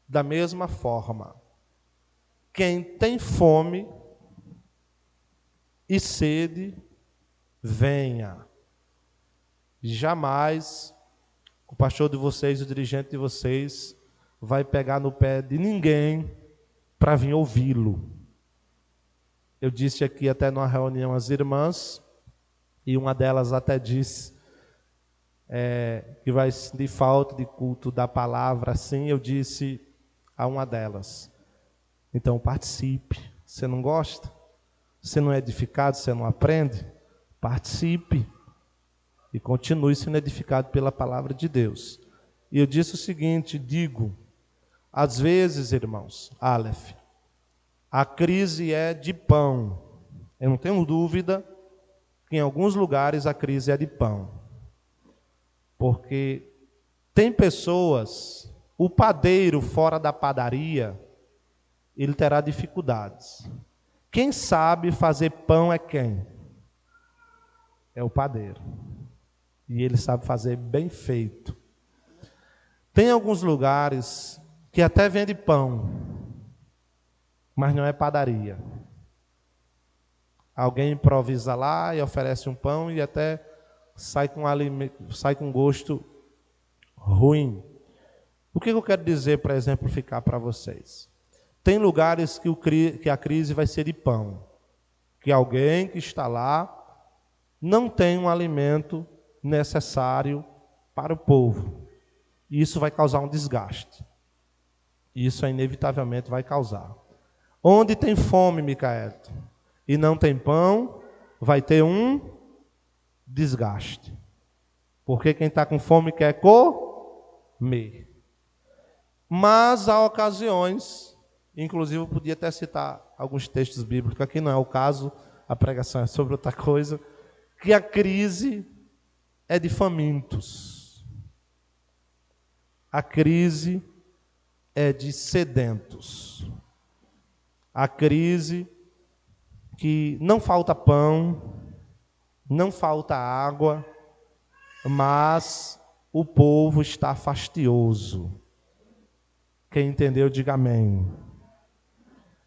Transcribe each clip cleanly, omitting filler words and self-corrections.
Da mesma forma, quem tem fome e sede, venha. Jamais o pastor de vocês, o dirigente de vocês, vai pegar no pé de ninguém para vir ouvi-lo. Eu disse aqui até numa reunião às irmãs, e uma delas até disse que vai sentir falta de culto da palavra, assim. Eu disse a uma delas: então participe. Você não gosta? Você não é edificado? Você não aprende? Participe e continue sendo edificado pela palavra de Deus. E eu disse o seguinte, digo, às vezes, irmãos, Aleph, a crise é de pão. Eu não tenho dúvida que em alguns lugares a crise é de pão. Porque tem pessoas, o padeiro fora da padaria, ele terá dificuldades. Quem sabe fazer pão é quem? É o padeiro. E ele sabe fazer bem feito. Tem alguns lugares que até vende pão, mas não é padaria. Alguém improvisa lá e oferece um pão e até sai com gosto ruim. O que eu quero dizer para exemplificar para vocês? Tem lugares que a crise vai ser de pão, que alguém que está lá não tem um alimento necessário para o povo. E isso vai causar um desgaste. Isso inevitavelmente vai causar. Onde tem fome, Micaelito, e não tem pão, vai ter um desgaste. Porque quem está com fome quer comer. Mas há ocasiões, inclusive eu podia até citar alguns textos bíblicos, aqui não é o caso, a pregação é sobre outra coisa, que a crise é de famintos. A crise é de sedentos. A crise que não falta pão, não falta água, mas o povo está fastioso. Quem entendeu, diga amém.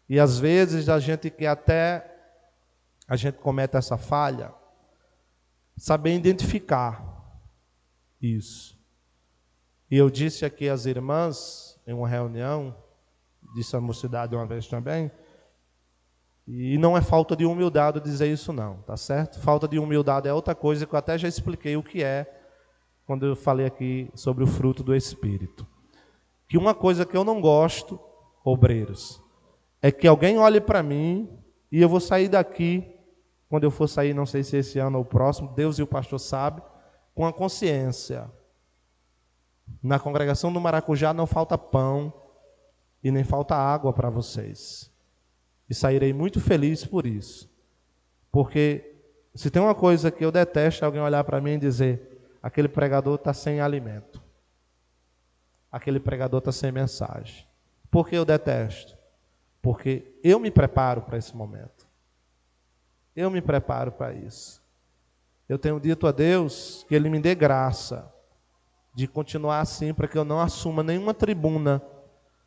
E às vezes a gente comete essa falha, saber identificar isso. E eu disse aqui às irmãs, em uma reunião, disse à mocidade uma vez também, e não é falta de humildade dizer isso não, tá certo? Falta de humildade é outra coisa que eu até já expliquei o que é, quando eu falei aqui sobre o fruto do Espírito. Que uma coisa que eu não gosto, obreiros, é que alguém olhe para mim e eu vou sair daqui, quando eu for sair, não sei se esse ano ou o próximo, Deus e o pastor sabem, com a consciência. Na congregação do Maracujá não falta pão e nem falta água para vocês. E sairei muito feliz por isso. Porque se tem uma coisa que eu detesto, é alguém olhar para mim e dizer: aquele pregador está sem alimento. Aquele pregador está sem mensagem. Por que eu detesto? Porque eu me preparo para esse momento. Eu me preparo para isso. Eu tenho dito a Deus que Ele me dê graça de continuar assim, para que eu não assuma nenhuma tribuna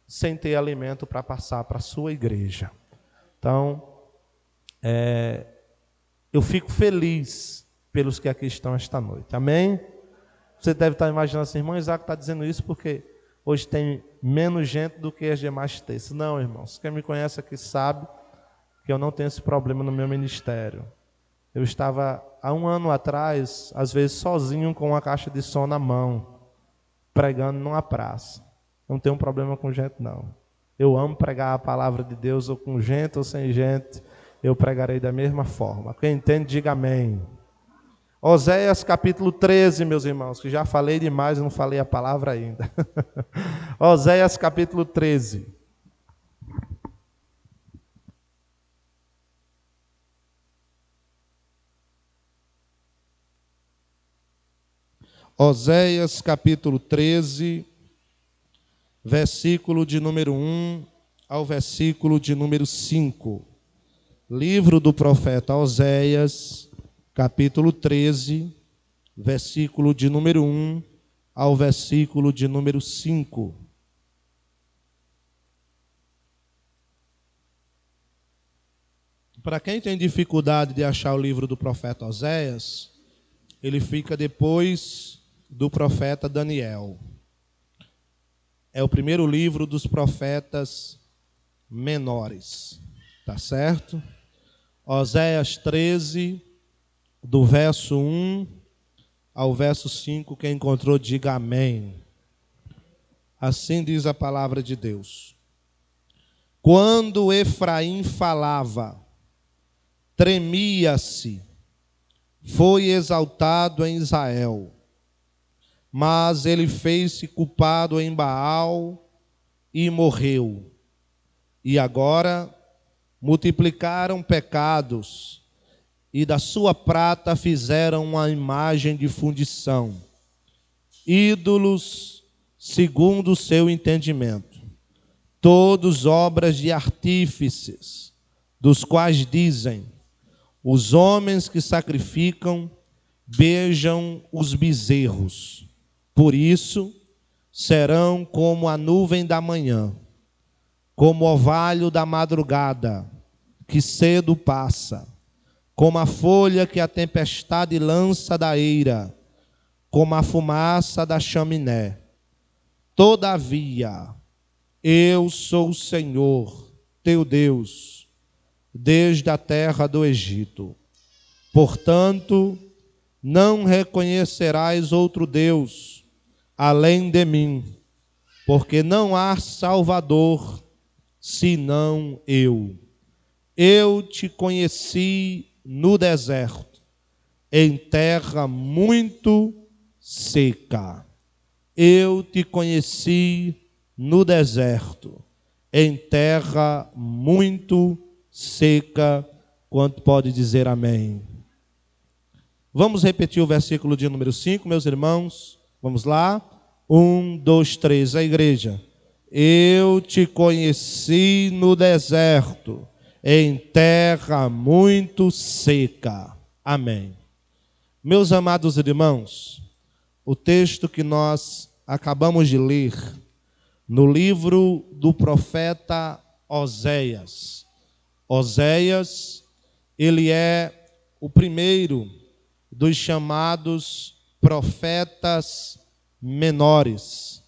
sem ter alimento para passar para a sua igreja. Então, eu fico feliz pelos que aqui estão esta noite. Amém? Você deve estar imaginando assim, irmão Isaac está dizendo isso porque hoje tem menos gente do que as demais terças. Não, irmãos, quem me conhece aqui sabe que eu não tenho esse problema no meu ministério. Eu estava, há um ano atrás, às vezes sozinho com uma caixa de som na mão, pregando numa praça. Não tenho problema com gente, não. Eu amo pregar a palavra de Deus, ou com gente ou sem gente, eu pregarei da mesma forma. Quem entende, diga amém. Oséias capítulo 13, meus irmãos, que já falei demais, não falei a palavra ainda. Oséias capítulo 13. Oséias capítulo 13, versículo de número 1 ao versículo de número 5. Livro do profeta Oséias, capítulo 13, versículo de número 1 ao versículo de número 5. Para quem tem dificuldade de achar o livro do profeta Oséias, ele fica depois do profeta Daniel. É o primeiro livro dos profetas menores, tá certo? Oséias 13, do verso 1 ao verso 5, quem encontrou, diga amém. Assim diz a palavra de Deus. Quando Efraim falava, tremia-se, foi exaltado em Israel, mas ele fez-se culpado em Baal e morreu. E agora multiplicaram pecados, e da sua prata fizeram uma imagem de fundição, ídolos segundo o seu entendimento, todos obras de artífices, dos quais dizem: os homens que sacrificam beijam os bezerros, por isso serão como a nuvem da manhã, como o orvalho da madrugada, que cedo passa, como a folha que a tempestade lança da eira, como a fumaça da chaminé. Todavia, eu sou o Senhor, teu Deus, desde a terra do Egito. Portanto, não reconhecerás outro Deus além de mim, porque não há Salvador senão eu. Eu te conheci no deserto, em terra muito seca. Eu te conheci no deserto, em terra muito seca. Quanto pode dizer amém? Vamos repetir o versículo de número 5, meus irmãos. Vamos lá? 1, 2, 3, a igreja. Eu te conheci no deserto, em terra muito seca. Amém. Meus amados irmãos, o texto que nós acabamos de ler no livro do profeta Oséias. Oséias, ele é o primeiro dos chamados profetas menores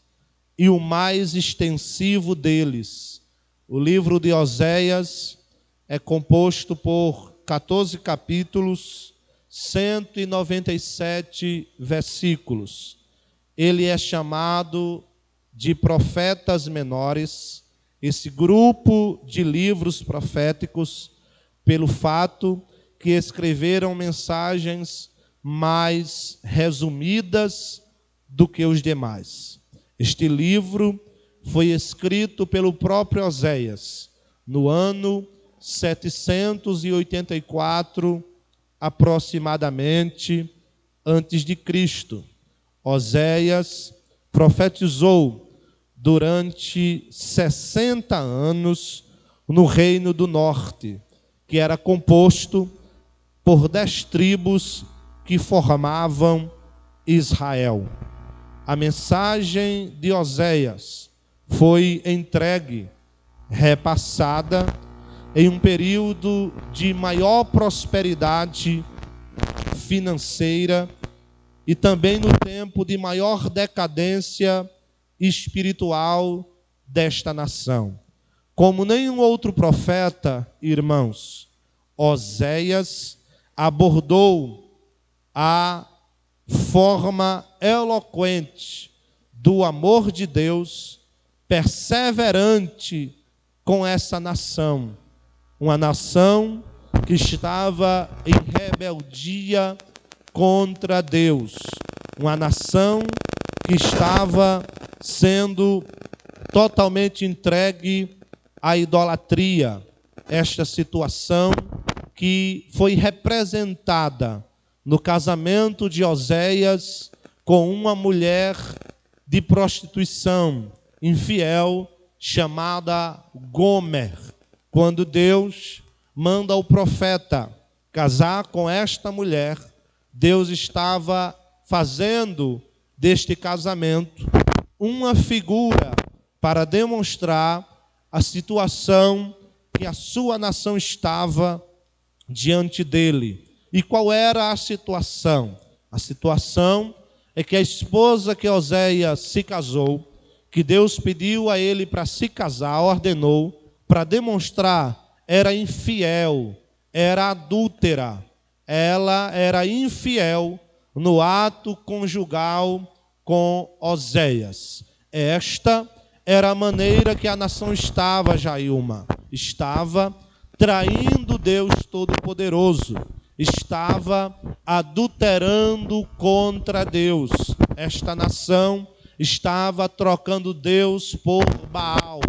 e o mais extensivo deles. O livro de Oséias é composto por 14 capítulos, 197 versículos. Ele é chamado de profetas menores, esse grupo de livros proféticos, pelo fato que escreveram mensagens mais resumidas do que os demais. Este livro foi escrito pelo próprio Oséias no ano 784 aproximadamente antes de Cristo. Oséias profetizou durante 60 anos no reino do norte, que era composto por 10 tribos que formavam Israel. A mensagem de Oséias foi entregue, repassada, em um período de maior prosperidade financeira e também no tempo de maior decadência espiritual desta nação. Como nenhum outro profeta, irmãos, Oséias abordou a forma eloquente do amor de Deus, perseverante com essa nação. Uma nação que estava em rebeldia contra Deus. Uma nação que estava sendo totalmente entregue à idolatria. Esta situação que foi representada no casamento de Oséias com uma mulher de prostituição, infiel, chamada Gomer. Quando Deus manda o profeta casar com esta mulher, Deus estava fazendo deste casamento uma figura para demonstrar a situação que a sua nação estava diante dele. E qual era a situação? A situação é que a esposa que Oséias se casou, que Deus pediu a ele para se casar, ordenou, para demonstrar, era infiel, era adúltera. Ela era infiel no ato conjugal com Oséias. Esta era a maneira que a nação estava, Jailma. Estava traindo Deus Todo-Poderoso. Estava adulterando contra Deus. Esta nação estava trocando Deus por Baal.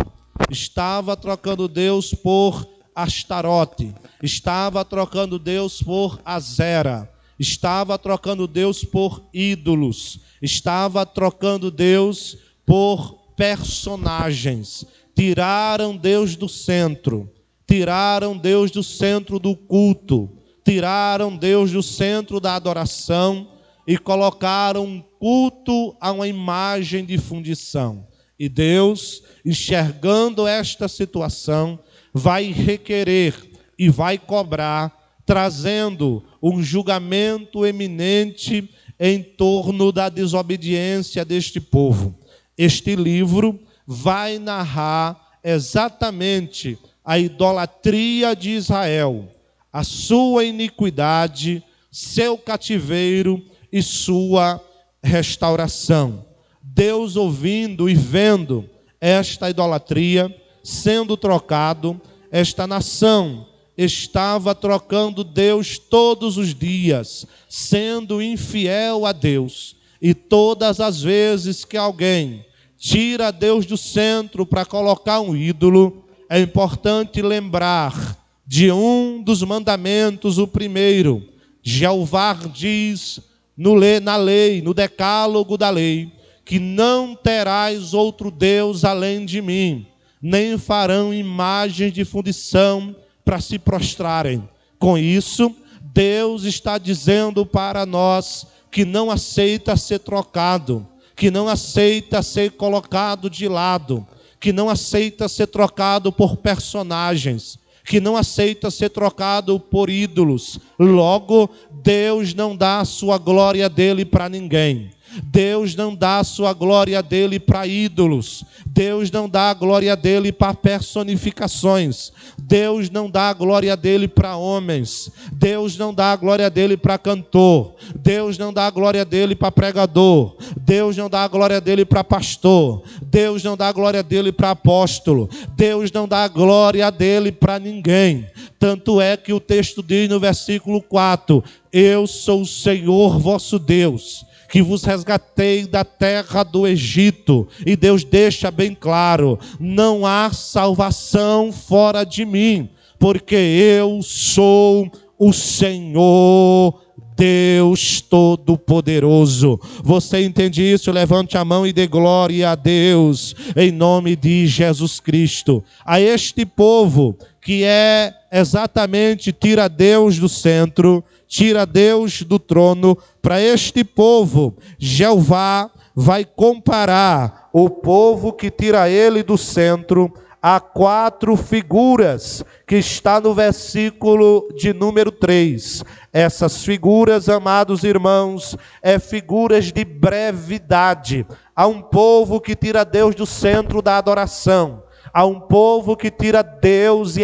Estava trocando Deus por Astarote. Estava trocando Deus por Azera. Estava trocando Deus por ídolos. Estava trocando Deus por personagens. Tiraram Deus do centro. Tiraram Deus do centro do culto. Tiraram Deus do centro da adoração e colocaram um culto a uma imagem de fundição. E Deus, enxergando esta situação, vai requerer e vai cobrar, trazendo um julgamento eminente em torno da desobediência deste povo. Este livro vai narrar exatamente a idolatria de Israel, a sua iniquidade, seu cativeiro e sua restauração. Deus ouvindo e vendo esta idolatria sendo trocado, esta nação estava trocando Deus todos os dias, sendo infiel a Deus. E todas as vezes que alguém tira Deus do centro para colocar um ídolo, é importante lembrar de um dos mandamentos, o primeiro. Jeová diz na lei, no decálogo da lei, que não terás outro Deus além de mim, nem farão imagens de fundição para se prostrarem. Com isso, Deus está dizendo para nós que não aceita ser trocado, que não aceita ser colocado de lado, que não aceita ser trocado por personagens, que não aceita ser trocado por ídolos. Logo, Deus não dá a sua glória dele para ninguém. Deus não dá a sua glória dele para ídolos. Deus não dá a glória dele para personificações. Deus não dá a glória dele para homens. Deus não dá a glória dele para cantor. Deus não dá a glória dele para pregador. Deus não dá a glória dele para pastor. Deus não dá a glória dele para apóstolo. Deus não dá a glória dele para ninguém. Tanto é que o texto diz no versículo 4: eu sou o Senhor vosso Deus, que vos resgatei da terra do Egito. E Deus deixa bem claro: não há salvação fora de mim, porque eu sou o Senhor Deus Todo-Poderoso. Você entende isso? Levante a mão e dê glória a Deus, em nome de Jesus Cristo. A este povo que é exatamente tira Deus do centro, tira Deus do trono, para este povo, Jeová vai comparar o povo que tira ele do centro a 4 figuras, que está no versículo de número 3. Essas figuras, amados irmãos, figuras de brevidade. Há um povo que tira Deus do centro da adoração. Há um povo que tira Deus e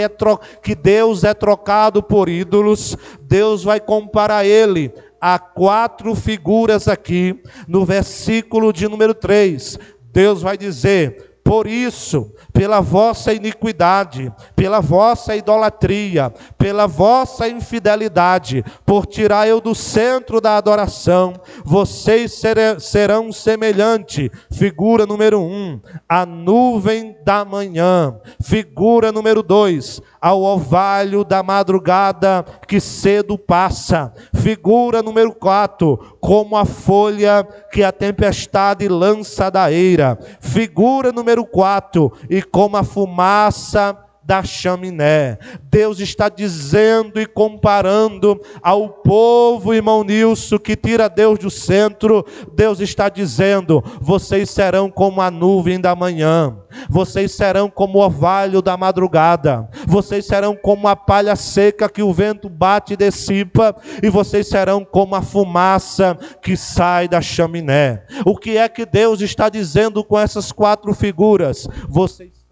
que Deus é trocado por ídolos. Deus vai comparar ele a 4 figuras aqui no versículo de número 3. Deus vai dizer: por isso, pela vossa iniquidade, pela vossa idolatria, pela vossa infidelidade, por tirar eu do centro da adoração, vocês serão semelhante. Figura número 1, a nuvem da manhã. Figura número 2, ao orvalho da madrugada que cedo passa. Figura número 4, como a folha que a tempestade lança da eira. Figura número 4, e como a fumaça da chaminé. Deus está dizendo e comparando ao povo, irmão Nilson, que tira Deus do centro. Deus está dizendo: vocês serão como a nuvem da manhã, vocês serão como o orvalho da madrugada, vocês serão como a palha seca que o vento bate e dissipa, e vocês serão como a fumaça que sai da chaminé. O que é que Deus está dizendo com essas quatro figuras? Vocês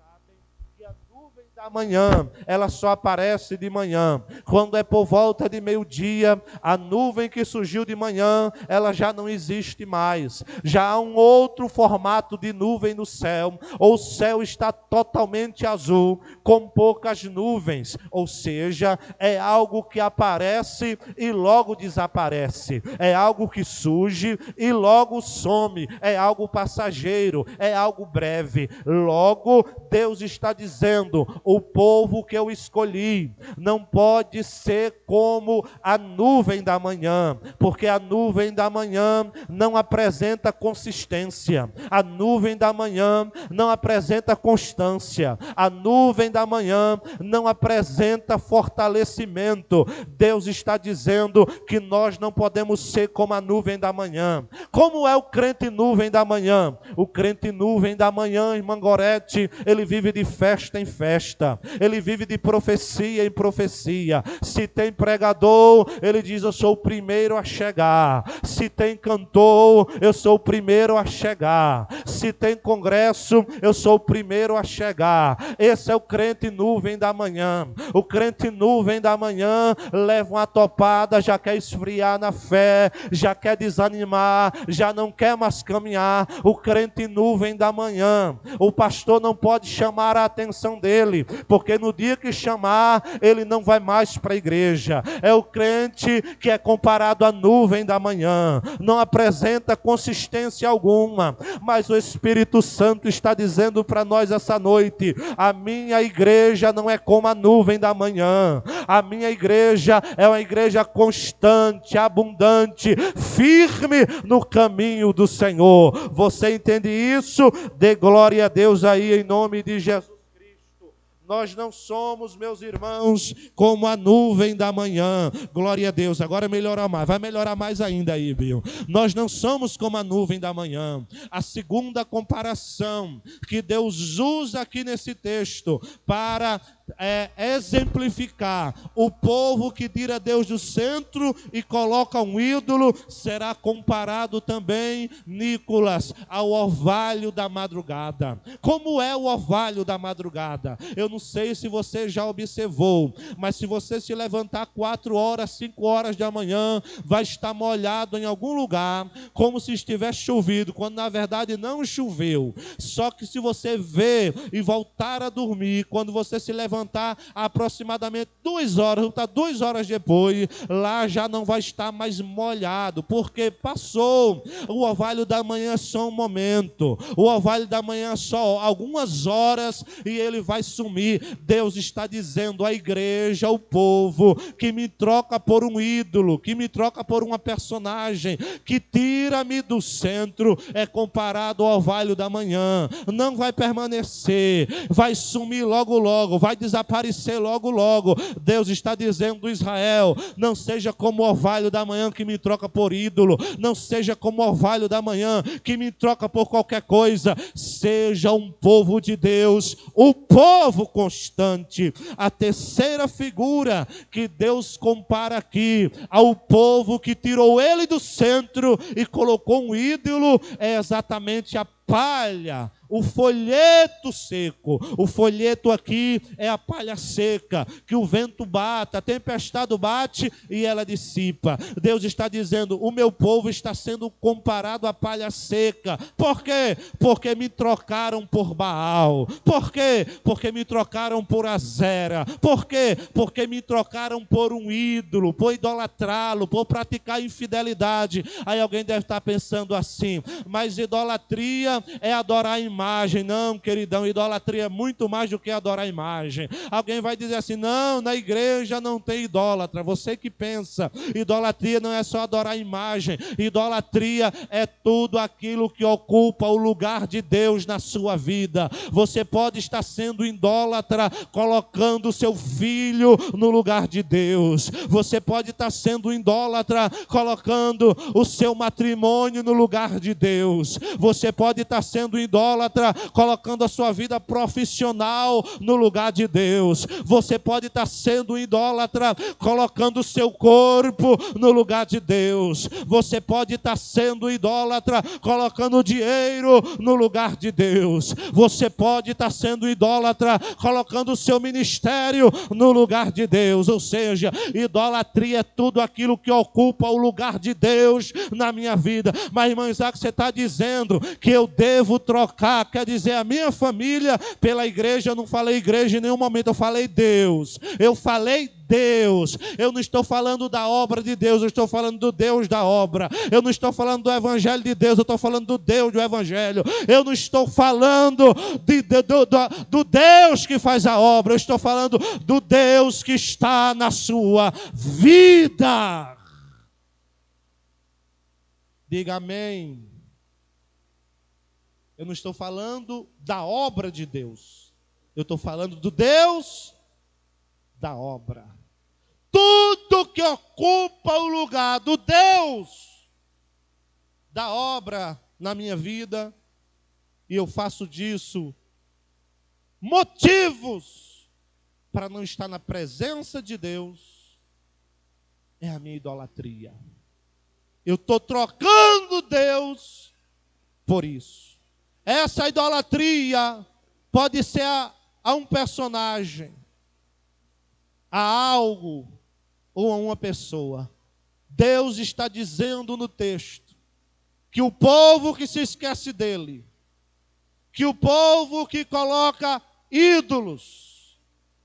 da manhã, ela só aparece de manhã. Quando é por volta de meio-dia, a nuvem que surgiu de manhã, ela já não existe mais. Já há um outro formato de nuvem no céu, ou o céu está totalmente azul, com poucas nuvens, ou seja, é algo que aparece e logo desaparece, é algo que surge e logo some, é algo passageiro, é algo breve. Logo, Deus está dizendo: o povo que eu escolhi não pode ser como a nuvem da manhã, porque a nuvem da manhã não apresenta consistência, a nuvem da manhã não apresenta constância, a nuvem da manhã não apresenta fortalecimento. Deus está dizendo que nós não podemos ser como a nuvem da manhã. Como é o crente nuvem da manhã? O crente nuvem da manhã, irmã Gorete, ele vive de festa em festa, ele vive de profecia em profecia. Se tem pregador, ele diz: eu sou o primeiro a chegar. Se tem cantor, eu sou o primeiro a chegar. Se tem congresso, eu sou o primeiro a chegar. Esse é o crente nuvem da manhã. O crente nuvem da manhã leva uma topada, já quer esfriar na fé, já quer desanimar, já não quer mais caminhar. O crente nuvem da manhã, o pastor não pode chamar a atenção dele, porque no dia que chamar, ele não vai mais para a igreja. É o crente que é comparado à nuvem da manhã, não apresenta consistência alguma, mas o Espírito Santo está dizendo para nós essa noite: a minha igreja não é como a nuvem da manhã, a minha igreja é uma igreja constante, abundante, firme no caminho do Senhor. Você entende isso? Dê glória a Deus aí em nome de Jesus. Nós não somos, meus irmãos, como a nuvem da manhã. Glória a Deus. Agora melhora mais. Vai melhorar mais ainda aí, viu? Nós não somos como a nuvem da manhã. A segunda comparação que Deus usa aqui nesse texto para exemplificar o povo que tira Deus do centro e coloca um ídolo, será comparado também, Nicolas, ao orvalho da madrugada. Como é o orvalho da madrugada? Eu não sei se você já observou, mas se você se levantar 4 horas, 5 horas da manhã, vai estar molhado em algum lugar, como se estivesse chovido, quando na verdade não choveu. Só que se você ver e voltar a dormir, quando você se levantar aproximadamente 2 horas, voltar 2 horas depois, lá já não vai estar mais molhado, porque passou. O orvalho da manhã é só um momento, o orvalho da manhã é só algumas horas e ele vai sumir. Deus está dizendo à igreja, ao povo, que me troca por um ídolo, que me troca por uma personagem, que tira-me do centro, é comparado ao orvalho da manhã. Não vai permanecer, vai sumir logo logo, vai desaparecer logo logo. Deus está dizendo: Israel, não seja como o orvalho da manhã que me troca por ídolo, não seja como o orvalho da manhã que me troca por qualquer coisa. Seja um povo de Deus, o povo constante. A terceira figura que Deus compara aqui ao povo que tirou ele do centro e colocou um ídolo é exatamente a palha, o folheto seco. O folheto aqui é a palha seca, que o vento bate, a tempestade bate e ela dissipa. Deus está dizendo: o meu povo está sendo comparado à palha seca. Por quê? Porque me trocaram por Baal. Por quê? Porque me trocaram por Azera. Por quê? Porque me trocaram por um ídolo, por idolatrá-lo, por praticar infidelidade. Aí alguém deve estar pensando assim: mas idolatria é adorar a imagem imagem. Não, queridão, idolatria é muito mais do que adorar imagem. Alguém vai dizer assim, não, na igreja não tem idólatra. Você que pensa, idolatria não é só adorar imagem. Idolatria é tudo aquilo que ocupa o lugar de Deus na sua vida. Você pode estar sendo idólatra, colocando o seu filho no lugar de Deus. Você pode estar sendo idólatra, colocando o seu matrimônio no lugar de Deus. Você pode estar sendo idólatra, colocando a sua vida profissional no lugar de Deus. Você pode estar sendo idólatra, colocando o seu corpo no lugar de Deus. Você pode estar sendo idólatra, colocando dinheiro no lugar de Deus. Você pode estar sendo idólatra, colocando o seu ministério no lugar de Deus. Ou seja, idolatria é tudo aquilo que ocupa o lugar de Deus na minha vida. Mas, irmão Isaac, você está dizendo que eu devo trocar, quer dizer, a minha família pela igreja. Eu não falei igreja em nenhum momento, eu falei Deus. Eu falei Deus. Eu não estou falando da obra de Deus, eu estou falando do Deus da obra. Eu não estou falando do evangelho de Deus, eu estou falando do Deus do evangelho. Eu não estou falando do Deus que faz a obra, eu estou falando do Deus que está na sua vida. Diga amém. Eu não estou falando da obra de Deus, eu estou falando do Deus da obra. Tudo que ocupa o lugar do Deus da obra na minha vida, e eu faço disso motivos para não estar na presença de Deus, é a minha idolatria. Eu estou trocando Deus por isso. Essa idolatria pode ser a um personagem, a algo ou a uma pessoa. Deus está dizendo no texto que o povo que se esquece dele, que o povo que coloca ídolos,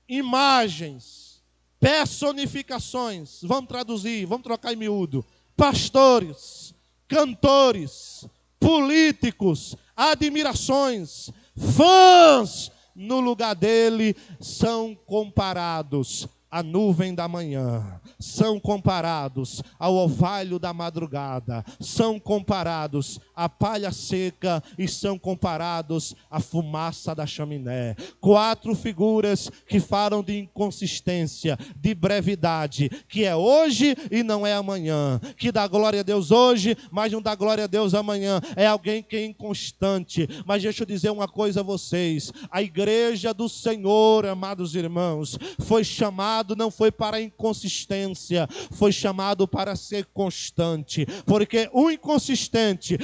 imagens, personificações, vamos traduzir, vamos trocar em miúdo, pastores, cantores, políticos, admirações, fãs, no lugar dele, são comparados à nuvem da manhã, são comparados ao orvalho da madrugada, são comparados à palha seca e são comparados à fumaça da chaminé. 4 figuras que falam de inconsistência, de brevidade, que é hoje e não é amanhã, que dá glória a Deus hoje, mas não dá glória a Deus amanhã. É alguém que é inconstante. Mas deixa eu dizer uma coisa a vocês: a igreja do Senhor, amados irmãos, foi chamada, não foi para a inconsistência, foi chamado para ser constante, porque o inconstante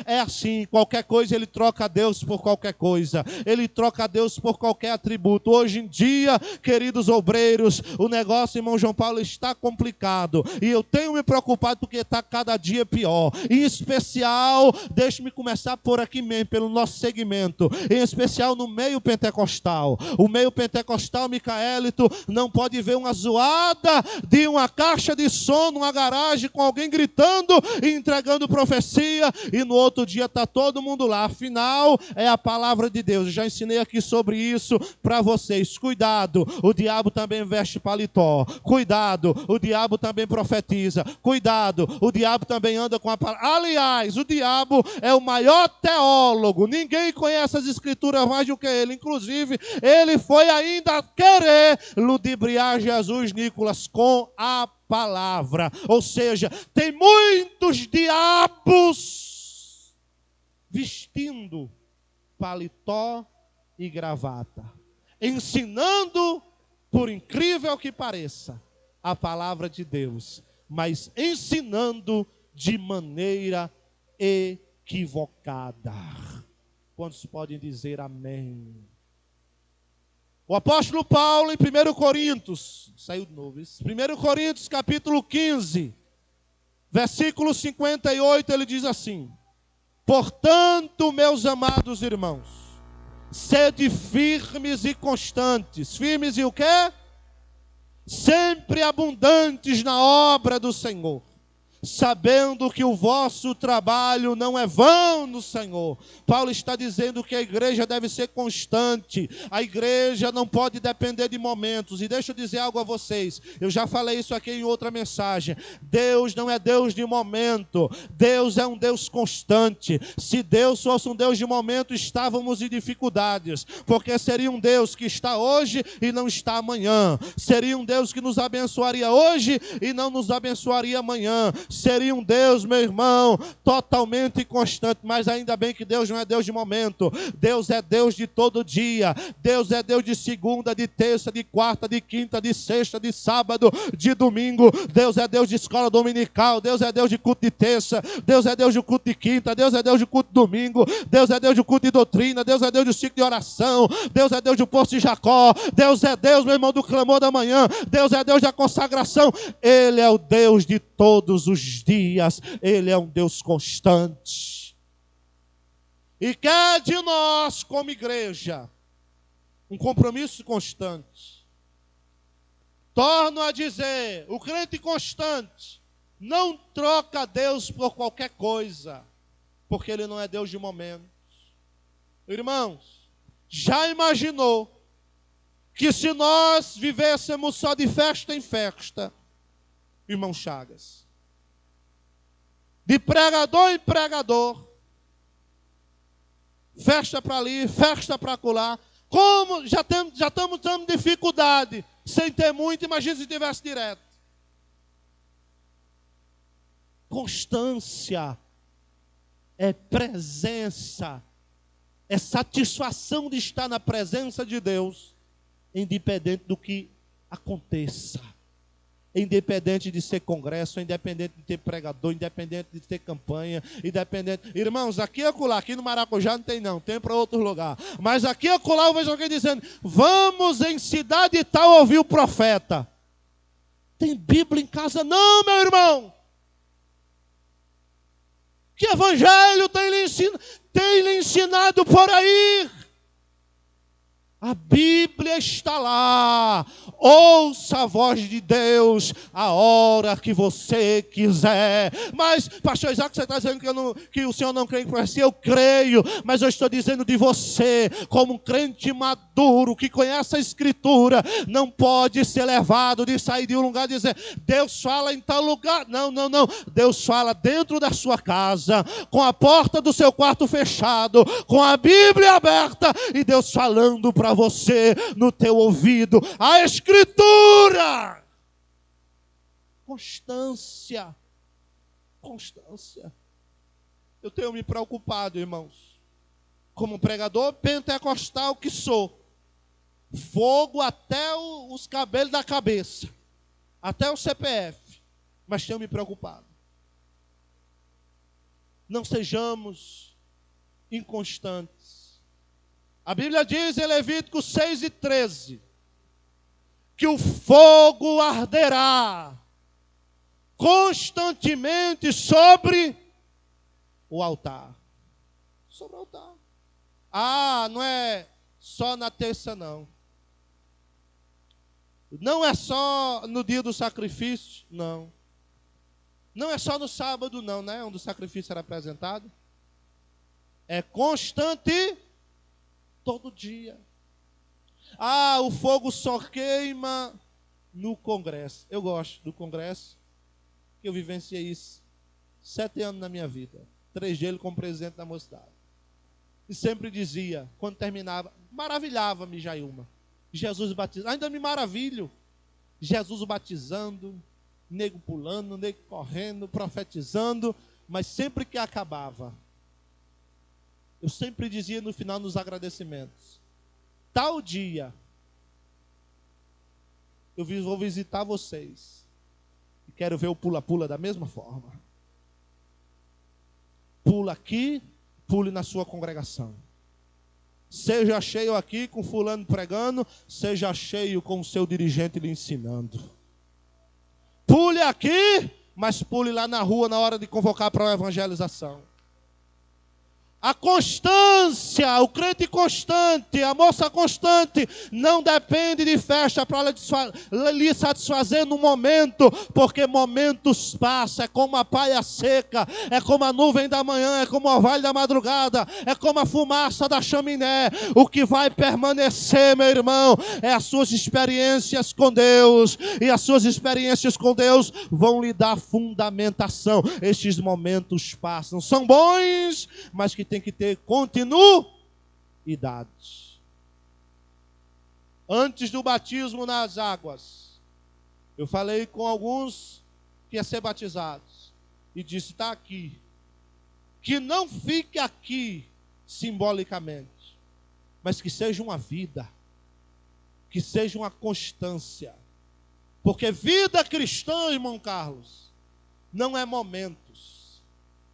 é assim, qualquer coisa ele troca a Deus por qualquer coisa, ele troca a Deus por qualquer atributo. Hoje em dia, queridos obreiros, o negócio, irmão João Paulo, está complicado, e eu tenho me preocupado porque está cada dia pior, em especial, deixe-me começar por aqui mesmo, pelo nosso segmento, em especial no meio pentecostal. O meio pentecostal, Micaelito, não pode ver uma zoada de uma caixa de som numa garagem com alguém gritando e entregando profecia, e no outro dia está todo mundo lá. Afinal, é a palavra de Deus. Eu já ensinei aqui sobre isso para vocês. Cuidado, o diabo também veste paletó. Cuidado, o diabo também profetiza. Cuidado, o diabo também anda com a palavra. Aliás, o diabo é o maior teólogo. Ninguém conhece as escrituras mais do que ele. Inclusive, ele foi ainda querer ludibriar Jesus, Nicolas, com a palavra. Ou seja, tem muitos diabos vestindo paletó e gravata, ensinando, por incrível que pareça, a palavra de Deus, mas ensinando de maneira equivocada. Quantos podem dizer amém? O apóstolo Paulo, em 1 Coríntios, saiu de novo isso, 1 Coríntios capítulo 15, versículo 58, ele diz assim: portanto, meus amados irmãos, sede firmes e constantes. Firmes e o quê? Sempre abundantes na obra do Senhor, sabendo que o vosso trabalho não é vão no Senhor. Paulo está dizendo que a igreja deve ser constante, a igreja não pode depender de momentos. E deixa eu dizer algo a vocês, eu já falei isso aqui em outra mensagem: Deus não é Deus de momento, Deus é um Deus constante. Se Deus fosse um Deus de momento, estávamos em dificuldades, porque seria um Deus que está hoje e não está amanhã, seria um Deus que nos abençoaria hoje e não nos abençoaria amanhã, seria um Deus, meu irmão, totalmente constante. Mas ainda bem que Deus não é Deus de momento, Deus é Deus de todo dia, Deus é Deus de segunda, de terça, de quarta, de quinta, de sexta, de sábado, de domingo. Deus é Deus de escola dominical, Deus é Deus de culto de terça, Deus é Deus de culto de quinta, Deus é Deus de culto de domingo, Deus é Deus de culto de doutrina, Deus é Deus de ciclo de oração, Deus é Deus do poço de Jacó, Deus é Deus, meu irmão, do clamor da manhã, Deus é Deus da consagração. Ele é o Deus de todos os dias, Ele é um Deus constante. E quer de nós, como igreja, um compromisso constante. Torno a dizer, o crente constante não troca Deus por qualquer coisa, porque Ele não é Deus de momentos. Irmãos, já imaginou que se nós vivêssemos só de festa em festa, irmão Chagas, de pregador em pregador, festa para ali, festa para acolá, como já estamos tendo dificuldade, sem ter muito, imagina se tivesse direto. Constância é presença, é satisfação de estar na presença de Deus, independente do que aconteça, independente de ser congresso, independente de ter pregador, independente de ter campanha, independente. Irmãos, aqui e acolá, aqui no Maracujá não tem não, tem para outro lugar, mas aqui e acolá eu vejo alguém dizendo: vamos em cidade tal ouvir o profeta. Tem Bíblia em casa? Não, meu irmão. Que evangelho tem lhe ensinado por aí? A Bíblia está lá. Ouça a voz de Deus a hora que você quiser. Mas, pastor Isaac, você está dizendo que o senhor não crê em profecia? Eu creio, mas eu estou dizendo de você, como um crente maduro, que conhece a Escritura, não pode ser levado de sair de um lugar e dizer: Deus fala em tal lugar. Não. Deus fala dentro da sua casa, com a porta do seu quarto fechado, com a Bíblia aberta, e Deus falando para você no teu ouvido a Escritura. Constância. Eu tenho me preocupado, irmãos, como pregador pentecostal que sou, fogo até os cabelos da cabeça, até o CPF, mas tenho me preocupado. Não sejamos inconstantes. A Bíblia diz em Levítico 6:13 que o fogo arderá constantemente sobre o altar. Sobre o altar. Ah, não é só na terça, não. Não é só no dia do sacrifício, não. Não é só no sábado, não, né? Onde o sacrifício era apresentado. É constante todo dia. Ah, o fogo só queima no congresso. Eu gosto do congresso, que eu vivenciei isso 7 anos na minha vida. 3 deles como presidente da mocidade. E sempre dizia, quando terminava, maravilhava-me Jailma. Jesus batizando, ainda me maravilho. Jesus batizando, nego pulando, nego correndo, profetizando, mas sempre que acabava, eu sempre dizia no final nos agradecimentos: tal dia eu vou visitar vocês e quero ver o pula-pula da mesma forma. Pula aqui, pule na sua congregação. Seja cheio aqui com fulano pregando, seja cheio com o seu dirigente lhe ensinando. Pule aqui, mas pule lá na rua na hora de convocar para a evangelização. A constância, o crente constante, a moça constante, não depende de festa para lhe satisfazer no momento, porque momentos passam, é como a palha seca, é como a nuvem da manhã, é como o orvalho da madrugada, é como a fumaça da chaminé. O que vai permanecer, meu irmão, é as suas experiências com Deus, e as suas experiências com Deus vão lhe dar fundamentação. Estes momentos passam, são bons, mas que tem que ter continuidade. Antes do batismo nas águas, eu falei com alguns que iam ser batizados e disse: está aqui, que não fique aqui simbolicamente, mas que seja uma vida, que seja uma constância, porque vida cristã, irmão Carlos, não é momentos,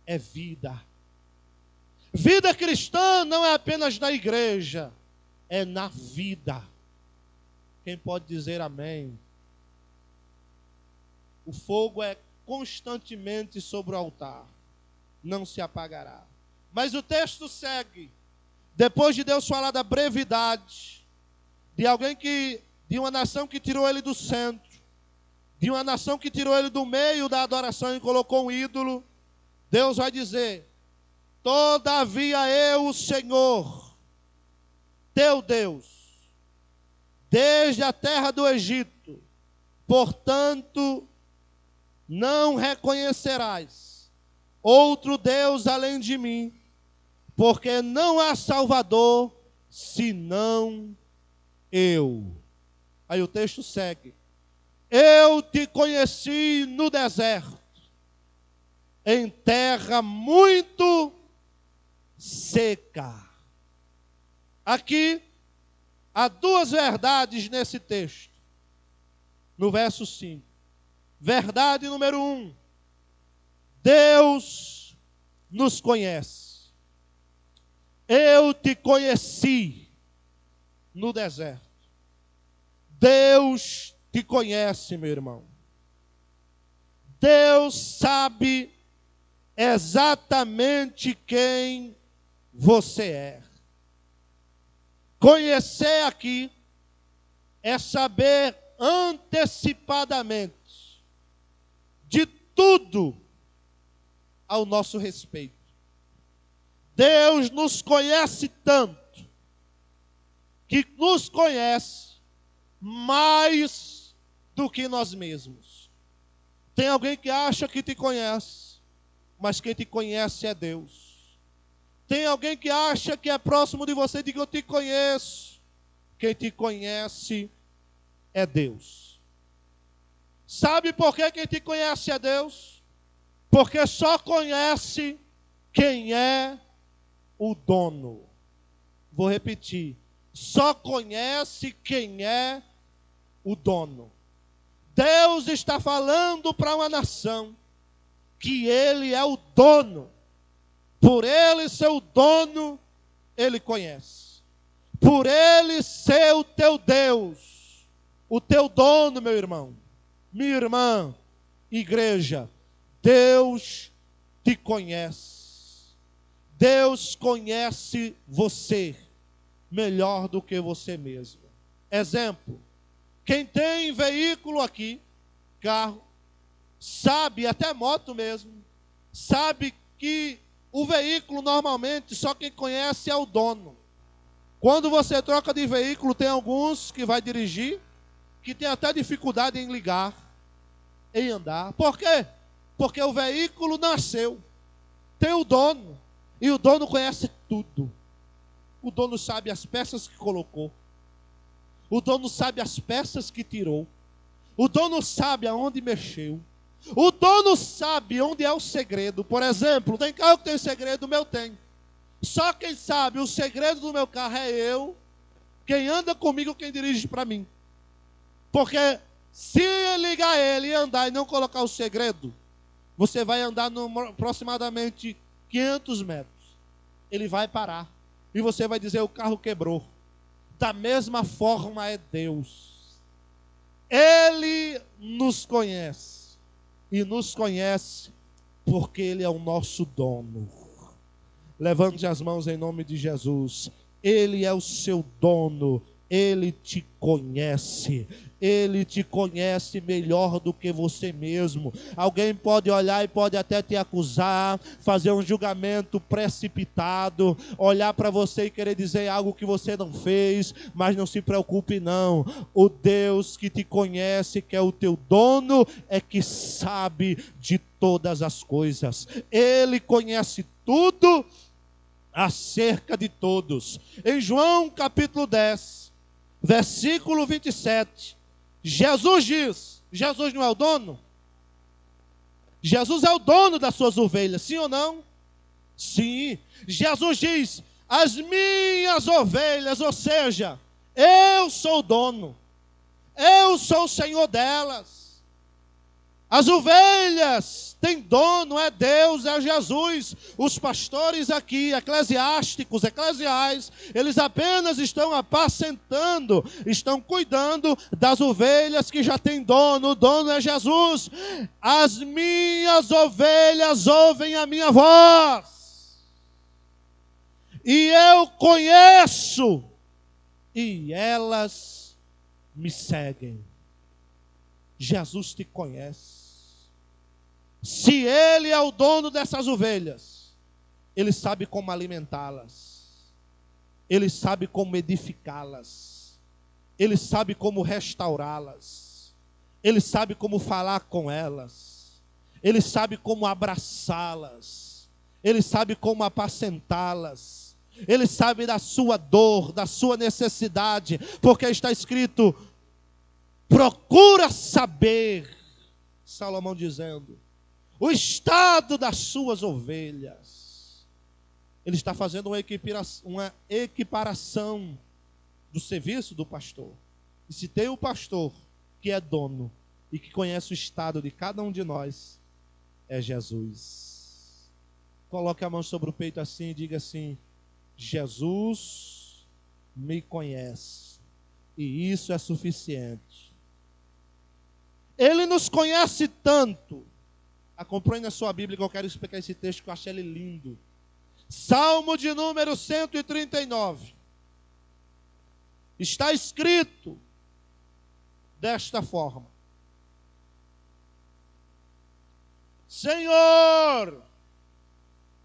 é vida. Vida cristã não é apenas na igreja, é na vida. Quem pode dizer amém? O fogo é constantemente sobre o altar, não se apagará. Mas o texto segue. Depois de Deus falar da brevidade, de alguém de uma nação que tirou ele do centro, de uma nação que tirou ele do meio da adoração e colocou um ídolo, Deus vai dizer: todavia eu, o Senhor, teu Deus, desde a terra do Egito, portanto, não reconhecerás outro Deus além de mim, porque não há Salvador senão eu. Aí o texto segue: eu te conheci no deserto, em terra muito seca. Aqui há duas verdades nesse texto. No verso 5. Verdade número 1. Deus nos conhece. Eu te conheci no deserto. Deus te conhece, meu irmão. Deus sabe exatamente quem você é. Conhecer aqui é saber antecipadamente de tudo ao nosso respeito. Deus nos conhece tanto que nos conhece mais do que nós mesmos. Tem alguém que acha que te conhece, mas quem te conhece é Deus. Tem alguém que acha que é próximo de você e diz: eu te conheço. Quem te conhece é Deus. Sabe por que quem te conhece é Deus? Porque só conhece quem é o dono. Vou repetir. Só conhece quem é o dono. Deus está falando para uma nação que Ele é o dono. Por Ele ser o dono, Ele conhece. Por Ele ser o teu Deus, o teu dono, meu irmão, minha irmã, igreja, Deus te conhece. Deus conhece você melhor do que você mesmo. Exemplo: quem tem veículo aqui, carro, sabe, até moto mesmo, sabe que o veículo normalmente só quem conhece é o dono. Quando você troca de veículo, tem alguns que vai dirigir, que tem até dificuldade em ligar, em andar. Por quê? Porque o veículo nasceu, tem o dono, e o dono conhece tudo. O dono sabe as peças que colocou, o dono sabe as peças que tirou, o dono sabe aonde mexeu, o dono sabe onde é o segredo. Por exemplo, tem carro que tem segredo, o meu tem. Só quem sabe o segredo do meu carro é eu, quem anda comigo, quem dirige para mim. Porque se ligar ele e andar e não colocar o segredo, você vai andar aproximadamente 500 metros. Ele vai parar. E você vai dizer: o carro quebrou. Da mesma forma é Deus. Ele nos conhece. E nos conhece porque Ele é o nosso dono. Levante as mãos em nome de Jesus. Ele é o seu dono. Ele te conhece. Ele te conhece melhor do que você mesmo. Alguém pode olhar e pode até te acusar, fazer um julgamento precipitado, olhar para você e querer dizer algo que você não fez, mas não se preocupe não. O Deus que te conhece, que é o teu dono, é que sabe de todas as coisas. Ele conhece tudo acerca de todos. Em João capítulo 10, versículo 27, Jesus diz, Jesus não é o dono? Jesus é o dono das suas ovelhas, sim ou não? Sim. Jesus diz, as minhas ovelhas, ou seja, eu sou o dono, eu sou o Senhor delas. As ovelhas têm dono, é Deus, é Jesus. Os pastores aqui, eclesiásticos, eclesiais, eles apenas estão apacentando, estão cuidando das ovelhas que já têm dono. O dono é Jesus. As minhas ovelhas ouvem a minha voz, e eu conheço, e elas me seguem. Jesus te conhece. Se Ele é o dono dessas ovelhas, Ele sabe como alimentá-las, Ele sabe como edificá-las, Ele sabe como restaurá-las, Ele sabe como falar com elas, Ele sabe como abraçá-las, Ele sabe como apacentá-las, Ele sabe da sua dor, da sua necessidade, porque está escrito: procura saber, Salomão dizendo, o estado das suas ovelhas. Ele está fazendo uma equiparação do serviço do pastor. E se tem o pastor que é dono e que conhece o estado de cada um de nós, é Jesus. Coloque a mão sobre o peito assim e diga assim: Jesus me conhece, e isso é suficiente. Ele nos conhece tanto. Acompanhe na sua Bíblia que eu quero explicar esse texto que eu achei ele lindo. Salmo de número 139. Está escrito desta forma: Senhor,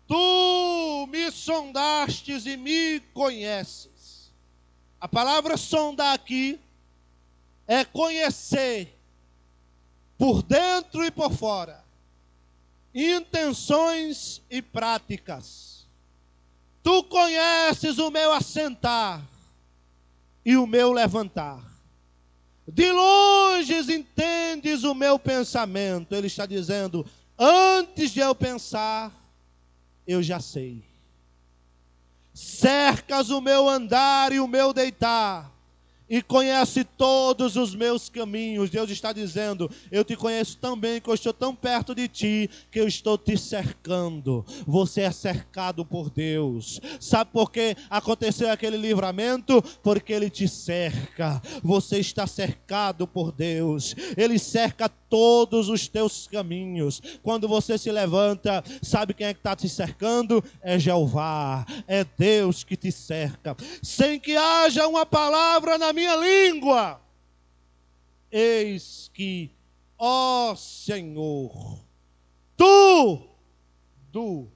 tu me sondastes e me conheces. A palavra sondar aqui é conhecer por dentro e por fora, intenções e práticas. Tu conheces o meu assentar e o meu levantar. De longe entendes o meu pensamento. Ele está dizendo: antes de eu pensar, eu já sei. Cercas o meu andar e o meu deitar, e conhece todos os meus caminhos. Deus está dizendo: eu te conheço tão bem, que eu estou tão perto de ti, que eu estou te cercando. Você é cercado por Deus. Sabe por que aconteceu aquele livramento? Porque Ele te cerca. Você está cercado por Deus. Ele cerca todos os teus caminhos. Quando você se levanta, sabe quem é que está te cercando? É Jeová, é Deus que te cerca. Sem que haja uma palavra na minha língua, eis que, ó Senhor, tu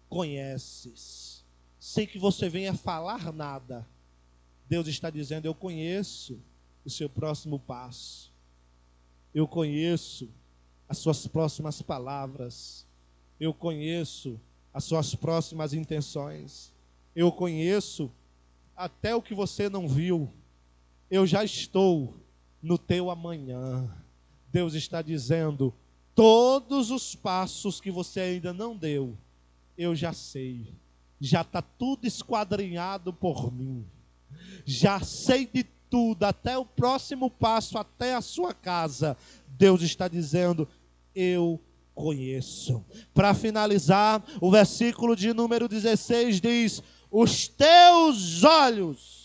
conheces. Sem que você venha falar nada, Deus está dizendo: eu conheço o seu próximo passo, eu conheço as suas próximas palavras, eu conheço as suas próximas intenções, eu conheço até o que você não viu. Eu já estou no teu amanhã. Deus está dizendo: todos os passos que você ainda não deu, eu já sei. Já está tudo esquadrinhado por mim. Já sei de tudo, até o próximo passo, até a sua casa. Deus está dizendo: eu conheço. Para finalizar, o versículo de número 16 diz: os teus olhos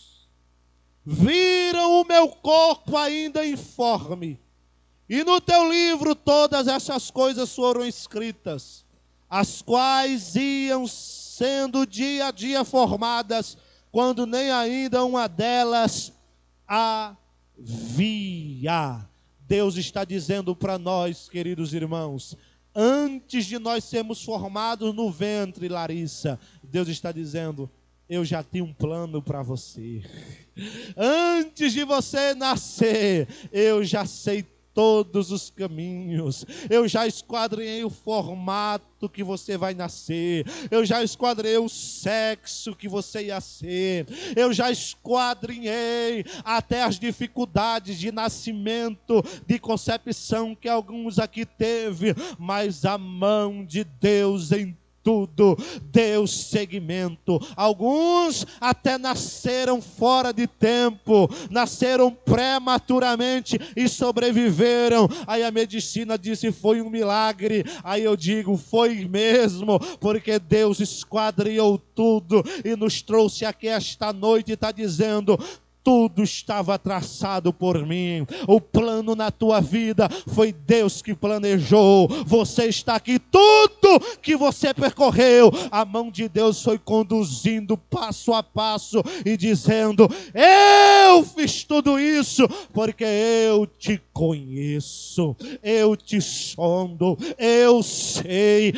viram o meu corpo ainda informe, e no teu livro todas essas coisas foram escritas, as quais iam sendo dia a dia formadas, quando nem ainda uma delas havia. Deus está dizendo para nós, queridos irmãos, antes de nós sermos formados no ventre, Larissa, Deus está dizendo: eu já tenho um plano para você. Antes de você nascer, eu já sei todos os caminhos. Eu já esquadrinhei o formato que você vai nascer. Eu já esquadrinhei o sexo que você ia ser. Eu já esquadrinhei até as dificuldades de nascimento, de concepção que alguns aqui teve, mas a mão de Deus em tudo deu seguimento. Alguns até nasceram fora de tempo, nasceram prematuramente e sobreviveram. Aí a medicina disse: foi um milagre. Aí eu digo: foi mesmo, porque Deus esquadrinhou tudo e nos trouxe aqui esta noite e está dizendo: tudo estava traçado por mim. O plano na tua vida foi Deus que planejou. Você está aqui, tudo que você percorreu, a mão de Deus foi conduzindo passo a passo e dizendo: eu fiz tudo isso porque eu te conheço, eu te sondo, eu sei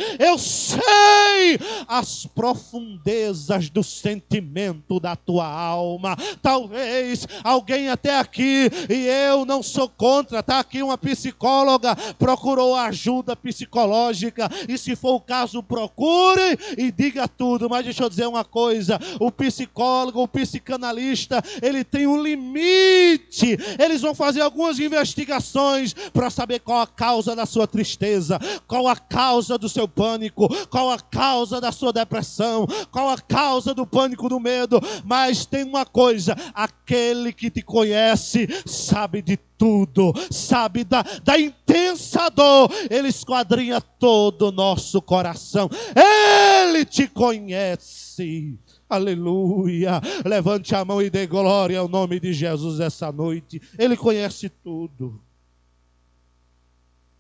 as profundezas do sentimento da tua alma. Talvez alguém até aqui, e eu não sou contra, está aqui uma psicóloga, procurou ajuda psicológica, e se for o caso, procure e diga tudo. Mas deixa eu dizer uma coisa: o psicólogo, o psicanalista, ele tem um limite. Eles vão fazer algumas investigações para saber qual a causa da sua tristeza, qual a causa do seu pânico, qual a causa da sua depressão, qual a causa do pânico, do medo. Mas tem uma coisa: aquele que te conhece sabe de tudo, sabe da intensa dor. Ele esquadrinha todo o nosso coração. Ele te conhece. Aleluia. Levante a mão e dê glória ao nome de Jesus essa noite. Ele conhece tudo.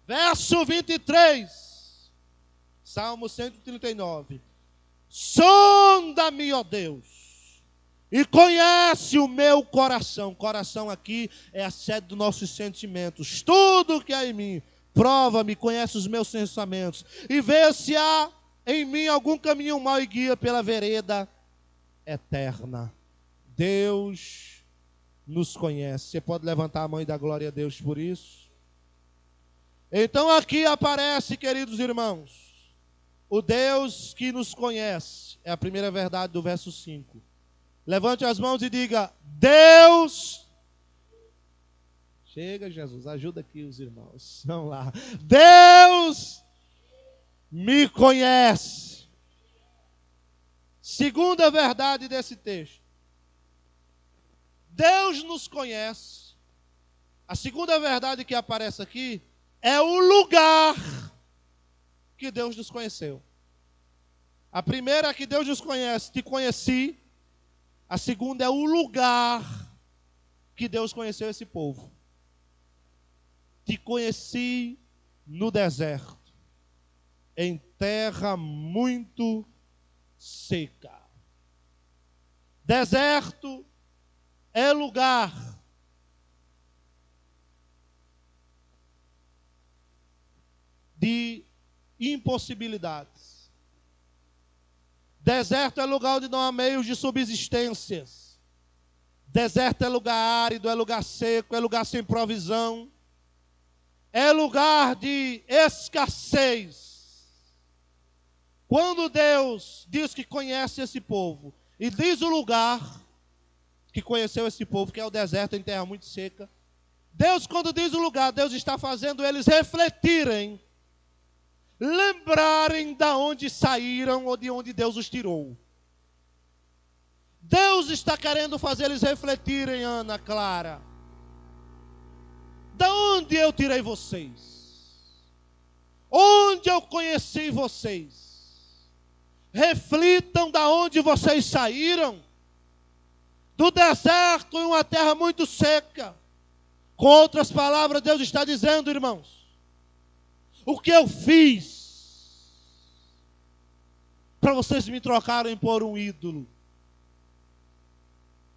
Verso 23, Salmo 139. Sonda-me, ó Deus, e conhece o meu coração. Coração aqui é a sede dos nossos sentimentos. Tudo que há em mim, prova-me, conhece os meus pensamentos, e vê se há em mim algum caminho mau e guia pela vereda eterna. Deus nos conhece. Você pode levantar a mão e dar glória a Deus por isso? Então aqui aparece, queridos irmãos, o Deus que nos conhece. É a primeira verdade do verso 5. Levante as mãos e diga: Deus. Chega, Jesus, ajuda aqui os irmãos. Vamos lá. Deus me conhece. Segunda verdade desse texto: Deus nos conhece. A segunda verdade que aparece aqui é o lugar que Deus nos conheceu. A primeira é que Deus nos conhece, te conheci. A segunda é o lugar que Deus conheceu esse povo. Te conheci no deserto, em terra muito seca. Deserto é lugar de impossibilidades. Deserto é lugar onde não há meios de subsistências. Deserto é lugar árido, é lugar seco, é lugar sem provisão. É lugar de escassez. Quando Deus diz que conhece esse povo, e diz o lugar que conheceu esse povo, que é o deserto em terra muito seca, Deus, quando diz o lugar, Deus está fazendo eles refletirem, lembrarem de onde saíram ou de onde Deus os tirou. Deus está querendo fazer eles refletirem, Ana Clara. Da onde eu tirei vocês? Onde eu conheci vocês? Reflitam da onde vocês saíram. Do deserto em uma terra muito seca. Com outras palavras, Deus está dizendo, irmãos, o que eu fiz para vocês me trocarem por um ídolo?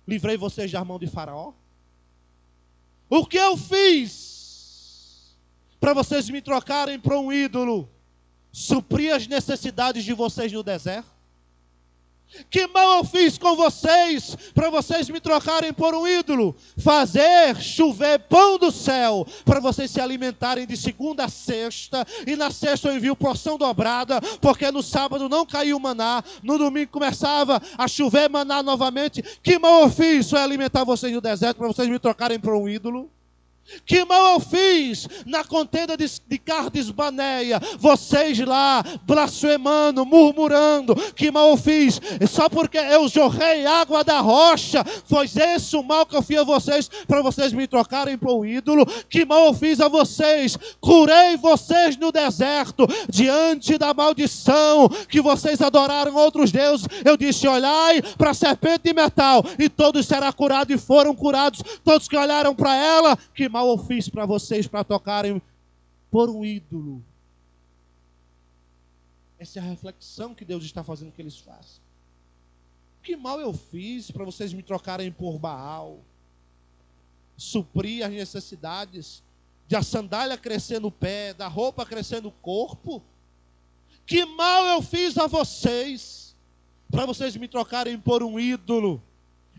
Livrei vocês da mão de Faraó? O que eu fiz para vocês me trocarem por um ídolo? Suprir as necessidades de vocês no deserto? Que mal eu fiz com vocês para vocês me trocarem por um ídolo? Fazer chover pão do céu para vocês se alimentarem de segunda a sexta, e na sexta eu envio porção dobrada, porque no sábado não caiu maná, no domingo começava a chover maná novamente. Que mal eu fiz? Foi alimentar vocês no deserto para vocês me trocarem por um ídolo? Que mal eu fiz na contenda de Cades Barneia, vocês lá blasfemando, murmurando? Que mal eu fiz? Só porque eu jorrei água da rocha, foi esse o mal que eu fiz a vocês, para vocês me trocarem por um ídolo? Que mal eu fiz a vocês? Curei vocês no deserto, diante da maldição que vocês adoraram outros deuses. Eu disse: olhai para a serpente de metal, e todos serão curados, e foram curados todos que olharam para ela. Que mal eu fiz para vocês para tocarem por um ídolo? Essa é a reflexão que Deus está fazendo que eles façam. Que mal eu fiz para vocês me trocarem por Baal? Suprir as necessidades, de a sandália crescer no pé, da roupa crescer no corpo? Que mal eu fiz a vocês para vocês me trocarem por um ídolo?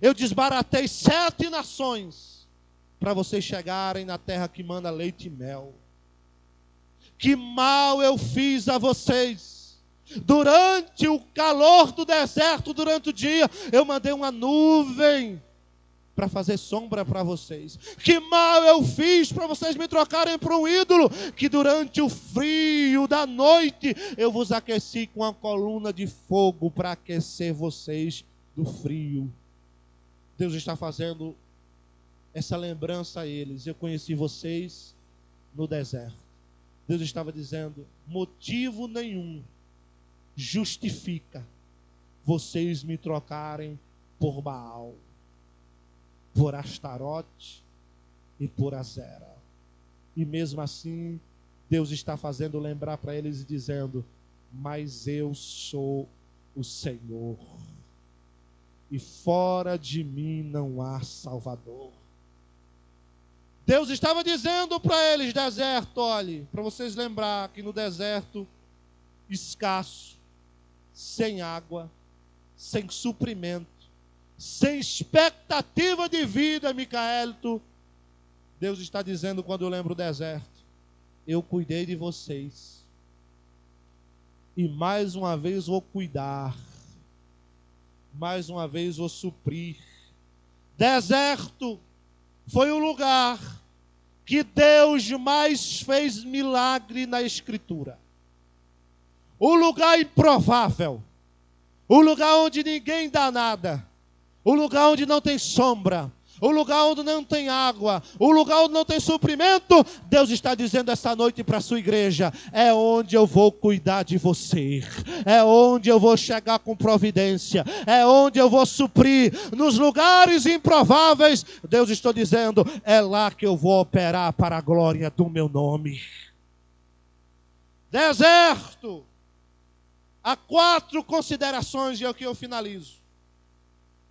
Eu desbaratei 7 nações para vocês chegarem na terra que manda leite e mel. Que mal eu fiz a vocês? Durante o calor do deserto, durante o dia, eu mandei uma nuvem para fazer sombra para vocês. Que mal eu fiz para vocês me trocarem por um ídolo? Que durante o frio da noite, eu vos aqueci com uma coluna de fogo para aquecer vocês do frio. Deus está fazendo essa lembrança a eles. Eu conheci vocês no deserto. Deus estava dizendo: motivo nenhum justifica vocês me trocarem por Baal, por Astarote e por Azera. E mesmo assim, Deus está fazendo lembrar para eles e dizendo: mas eu sou o Senhor, e fora de mim não há Salvador. Deus estava dizendo para eles: deserto, olhe, para vocês lembrar que no deserto escasso, sem água, sem suprimento, sem expectativa de vida, Micaelito, Deus está dizendo, quando eu lembro o deserto: eu cuidei de vocês, e mais uma vez vou cuidar, mais uma vez vou suprir. Deserto foi o lugar que Deus mais fez milagre na Escritura. O lugar improvável, o lugar onde ninguém dá nada, o lugar onde não tem sombra, o lugar onde não tem água, o lugar onde não tem suprimento. Deus está dizendo essa noite para a sua igreja: é onde eu vou cuidar de você, é onde eu vou chegar com providência, é onde eu vou suprir. Nos lugares improváveis, Deus está dizendo: é lá que eu vou operar para a glória do meu nome. Deserto. Há 4 considerações, e é o que eu finalizo,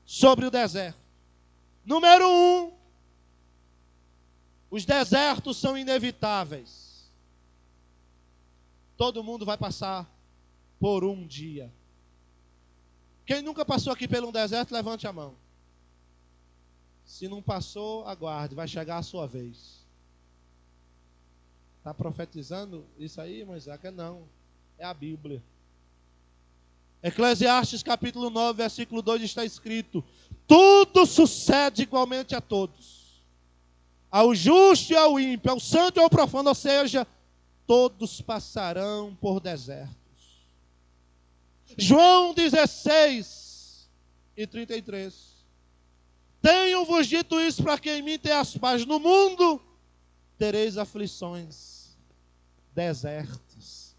sobre o deserto. Número 1, os desertos são inevitáveis. Todo mundo vai passar por um dia. Quem nunca passou aqui por um deserto, levante a mão. Se não passou, aguarde, vai chegar a sua vez. Está profetizando isso aí, Moisés? Não, é a Bíblia. Eclesiastes capítulo 9, versículo 2 está escrito: tudo sucede igualmente a todos, ao justo e ao ímpio, ao santo e ao profano, ou seja, todos passarão por desertos. João 16 e 33. Tenho-vos dito isso para que em mim tenhas paz. No mundo tereis aflições, desertos,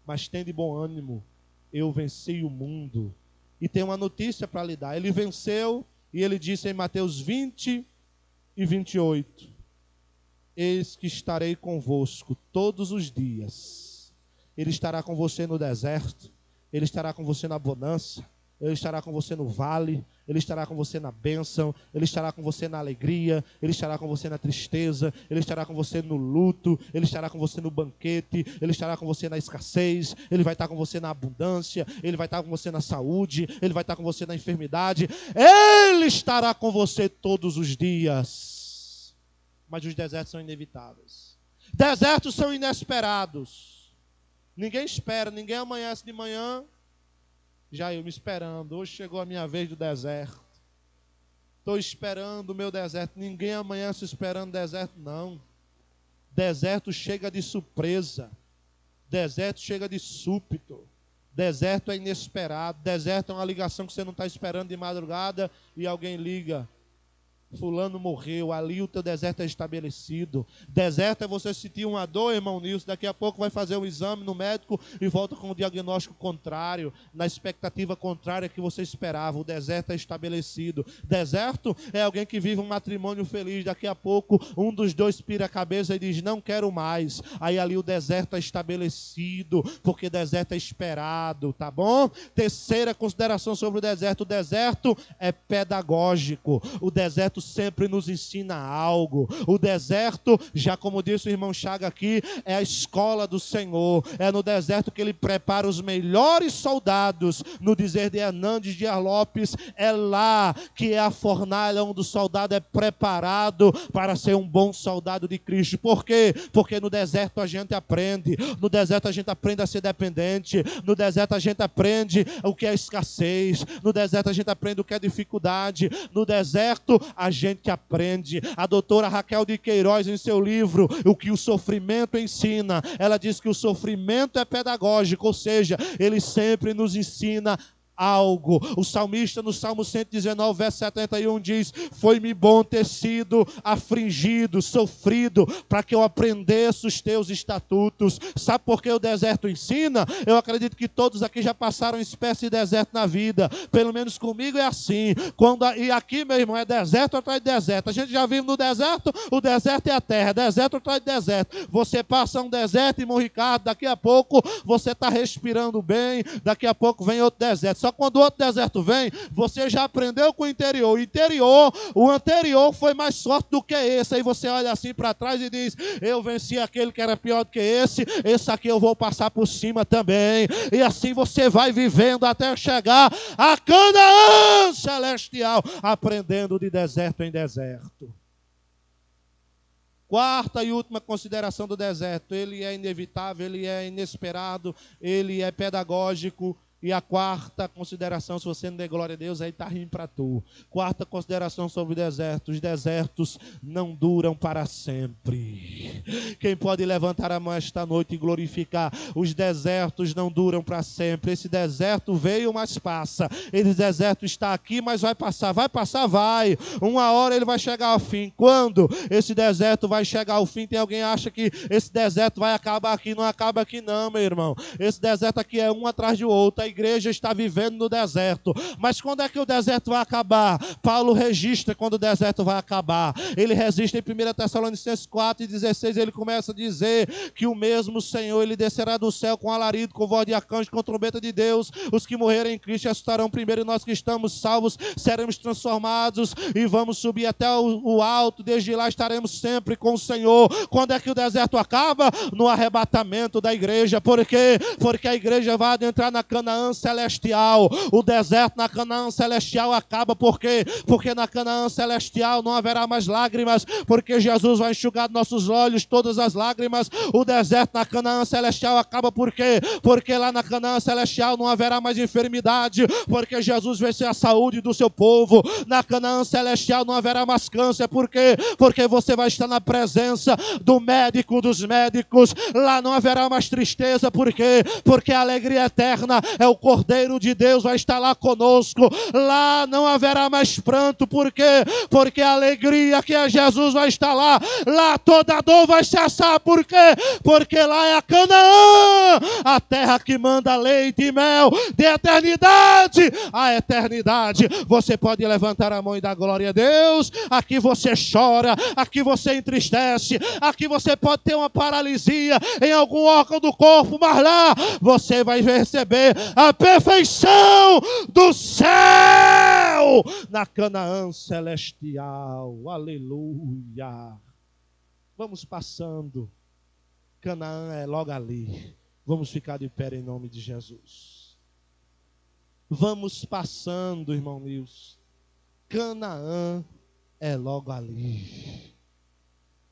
mas tende bom ânimo, eu venci o mundo. E tem uma notícia para lhe dar: ele venceu, e ele disse em Mateus 20 e 28, eis que estarei convosco todos os dias. Ele estará com você no deserto, Ele estará com você na bonança, Ele estará com você no vale, Ele estará com você na bênção, Ele estará com você na alegria, Ele estará com você na tristeza, Ele estará com você no luto, Ele estará com você no banquete, Ele estará com você na escassez, Ele vai estar com você na abundância, Ele vai estar com você na saúde, Ele vai estar com você na enfermidade, Ele estará com você todos os dias. Mas os desertos são inevitáveis. Desertos são inesperados. Ninguém espera, ninguém amanhece de manhã. Já eu me esperando, hoje chegou a minha vez do deserto. Estou esperando o meu deserto. Ninguém amanhece esperando deserto, não. Deserto chega de surpresa. Deserto chega de súbito. Deserto é inesperado. Deserto é uma ligação que você não está esperando de madrugada e alguém liga. Fulano morreu, ali o teu deserto é estabelecido. Deserto é você sentir uma dor, irmão Nilson, daqui a pouco vai fazer um exame no médico e volta com um diagnóstico contrário, na expectativa contrária que você esperava. O deserto é estabelecido. Deserto é alguém que vive um matrimônio feliz, daqui a pouco um dos dois pira a cabeça e diz, não quero mais. Aí ali o deserto é estabelecido, porque deserto é esperado, tá bom? Terceira consideração sobre o deserto é pedagógico. O deserto sempre nos ensina algo. O deserto, já como disse o irmão Chaga aqui, é a escola do Senhor. É no deserto que ele prepara os melhores soldados. No dizer de Hernandes Dias Lopes, é lá que é a fornalha onde o soldado é preparado para ser um bom soldado de Cristo. Por quê? Porque no deserto a gente aprende. No deserto a gente aprende a ser dependente. No deserto a gente aprende o que é escassez. No deserto a gente aprende o que é dificuldade. No deserto a gente aprende. A doutora Raquel de Queiroz, em seu livro O que o Sofrimento Ensina, ela diz que o sofrimento é pedagógico, ou seja, ele sempre nos ensina algo. O salmista no Salmo 119, verso 71 diz, foi-me bom ter sido afligido, sofrido, para que eu aprendesse os teus estatutos. Sabe por que o deserto ensina? Eu acredito que todos aqui já passaram uma espécie de deserto na vida, pelo menos comigo é assim. E aqui, meu irmão, é deserto atrás de deserto. A gente já vive no deserto, o deserto é a terra, deserto atrás de deserto. Você passa um deserto, irmão Ricardo, daqui a pouco você está respirando bem, daqui a pouco vem outro deserto. Só quando o outro deserto vem, você já aprendeu com o interior. O anterior foi mais forte do que esse. Aí você olha assim para trás e diz, eu venci aquele que era pior do que esse aqui eu vou passar por cima também. E assim você vai vivendo até chegar a Canaã celestial, aprendendo de deserto em deserto. Quarta e última consideração do deserto, ele é inevitável, ele é inesperado, ele é pedagógico. E a quarta consideração, se você não der glória a Deus, aí está rindo para tu. Quarta consideração sobre o deserto. Os desertos não duram para sempre. Quem pode levantar a mão esta noite e glorificar? Os desertos não duram para sempre. Esse deserto veio, mas passa. Esse deserto está aqui, mas vai passar. Vai passar, vai. Uma hora ele vai chegar ao fim. Quando esse deserto vai chegar ao fim? Tem alguém que acha que esse deserto vai acabar aqui? Não acaba aqui não, meu irmão. Esse deserto aqui é um atrás do outro. A igreja está vivendo no deserto. Mas quando é que o deserto vai acabar? Paulo registra quando o deserto vai acabar. Ele registra em 1 Tessalonicenses 4:16, ele começa a dizer que o mesmo Senhor, ele descerá do céu com alarido, com voz de arcanjo, com trombeta de Deus. Os que morrerem em Cristo ressuscitarão primeiro, e nós que estamos salvos seremos transformados e vamos subir até o alto. Desde lá estaremos sempre com o Senhor. Quando é que o deserto acaba? No arrebatamento da igreja. Por quê? Porque a igreja vai adentrar na Canaã celestial. O deserto na Canaã celestial acaba. Por quê? Porque na Canaã celestial não haverá mais lágrimas, porque Jesus vai enxugar dos nossos olhos todas as lágrimas. O deserto na Canaã celestial acaba. Por quê? Porque lá na Canaã celestial não haverá mais enfermidade, porque Jesus venceu a saúde do seu povo. Na Canaã celestial não haverá mais câncer. Por quê? Porque você vai estar na presença do médico dos médicos. Lá não haverá mais tristeza. Por quê? Porque a alegria eterna é o Cordeiro de Deus, vai estar lá conosco. Lá não haverá mais pranto. Por quê? Porque a alegria que é Jesus vai estar lá. Lá toda dor vai cessar. Por quê? Porque lá é a Canaã, a terra que manda leite e mel, de eternidade a eternidade. Você pode levantar a mão e dar glória a Deus. Aqui você chora, aqui você entristece, aqui você pode ter uma paralisia em algum órgão do corpo, mas lá você vai receber a perfeição do céu na Canaã celestial. Aleluia. Vamos passando. Canaã é logo ali. Vamos ficar de pé em nome de Jesus. Vamos passando, irmão Nilson. Canaã é logo ali.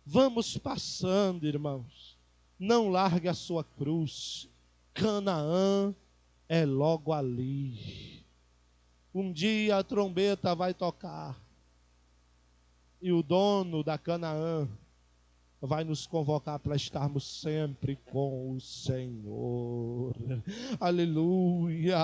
Vamos passando, irmãos. Não largue a sua cruz. Canaã é logo ali. Um dia a trombeta vai tocar. E o dono da Canaã vai nos convocar para estarmos sempre com o Senhor. Aleluia.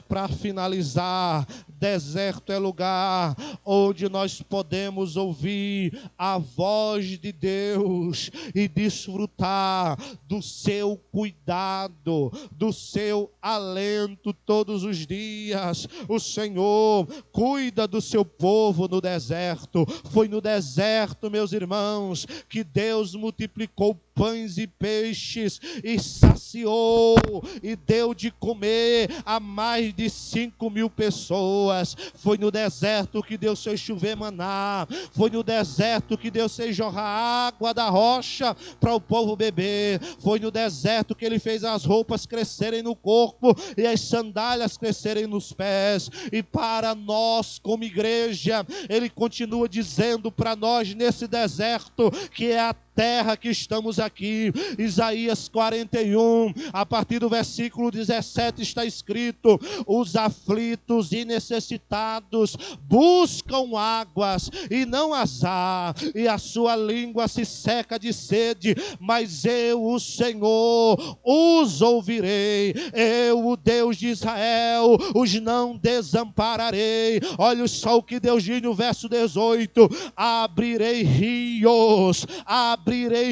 Para finalizar, deserto é lugar onde nós podemos ouvir a voz de Deus e desfrutar do seu cuidado, do seu alento todos os dias. O Senhor cuida do seu povo no deserto. Foi no deserto, meus irmãos, que Deus multiplicou pães e peixes e saciou e deu de comer a mais de 5.000 pessoas. Foi no deserto que Deus fez chover maná. Foi no deserto que Deus fez jorrar água da rocha para o povo beber. Foi no deserto que Ele fez as roupas crescerem no corpo e as sandálias crescerem nos pés. E para nós como igreja, Ele continua dizendo para nós nesse deserto que é a terra que estamos aqui. Isaías 41, a partir do versículo 17 está escrito: os aflitos e necessitados buscam águas e não as há, e a sua língua se seca de sede, mas eu, o Senhor, os ouvirei. Eu, o Deus de Israel, os não desampararei. Olha só o que Deus diz no verso 18: abrirei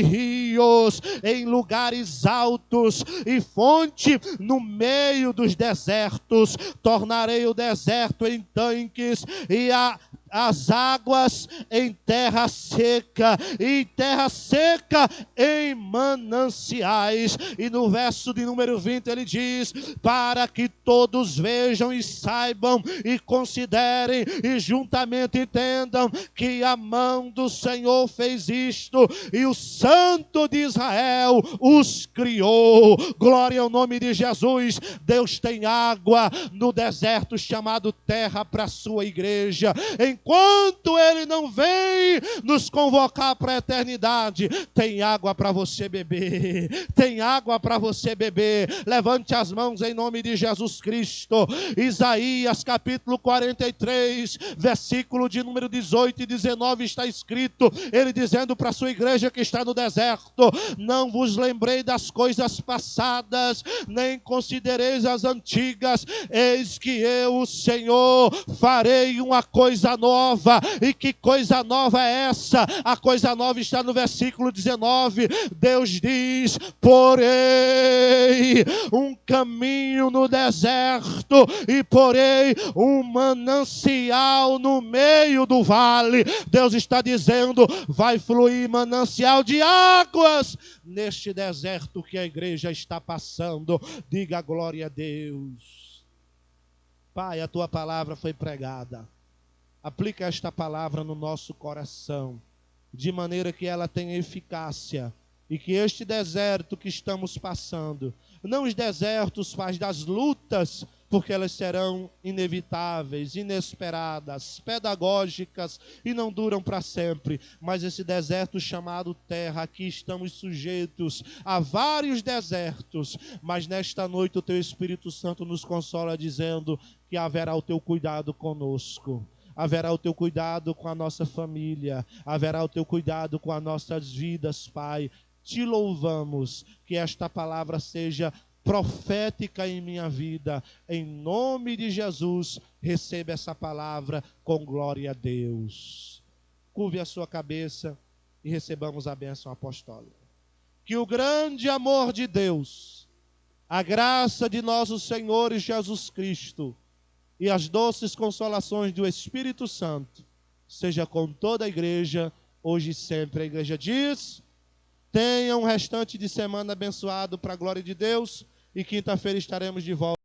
rios em lugares altos e fonte no meio dos desertos. Tornarei o deserto em tanques e as águas em terra seca, e terra seca em mananciais. E no verso de número 20 ele diz: para que todos vejam e saibam e considerem e juntamente entendam que a mão do Senhor fez isto e o Santo de Israel os criou. Glória ao nome de Jesus. Deus tem água no deserto chamado terra para a sua igreja. Enquanto Ele não vem nos convocar para a eternidade, tem água para você beber. Tem água para você beber. Levante as mãos em nome de Jesus Cristo. Isaías capítulo 43, versículo de número 18 e 19 está escrito, ele dizendo para a sua igreja que está no deserto: não vos lembrei das coisas passadas, nem considereis as antigas. Eis que eu, o Senhor, farei uma coisa nova. E que coisa nova é essa? A coisa nova está no versículo 19. Deus diz: porei um caminho no deserto e porei um manancial no meio do vale. Deus está dizendo: vai fluir manancial de águas neste deserto que a igreja está passando. Diga glória a Deus. Pai, a tua palavra foi pregada. Aplica esta palavra no nosso coração, de maneira que ela tenha eficácia, e que este deserto que estamos passando, não os desertos faz das lutas, porque elas serão inevitáveis, inesperadas, pedagógicas e não duram para sempre, mas esse deserto chamado terra, aqui estamos sujeitos a vários desertos, mas nesta noite o teu Espírito Santo nos consola dizendo que haverá o teu cuidado conosco. Haverá o teu cuidado com a nossa família, haverá o teu cuidado com as nossas vidas, Pai. Te louvamos, que esta palavra seja profética em minha vida. Em nome de Jesus, receba essa palavra com glória a Deus. Curve a sua cabeça e recebamos a bênção apostólica. Que o grande amor de Deus, a graça de nosso Senhor Jesus Cristo, e as doces consolações do Espírito Santo seja com toda a igreja, hoje e sempre. A igreja diz: tenha um restante de semana abençoado para a glória de Deus, e quinta-feira estaremos de volta.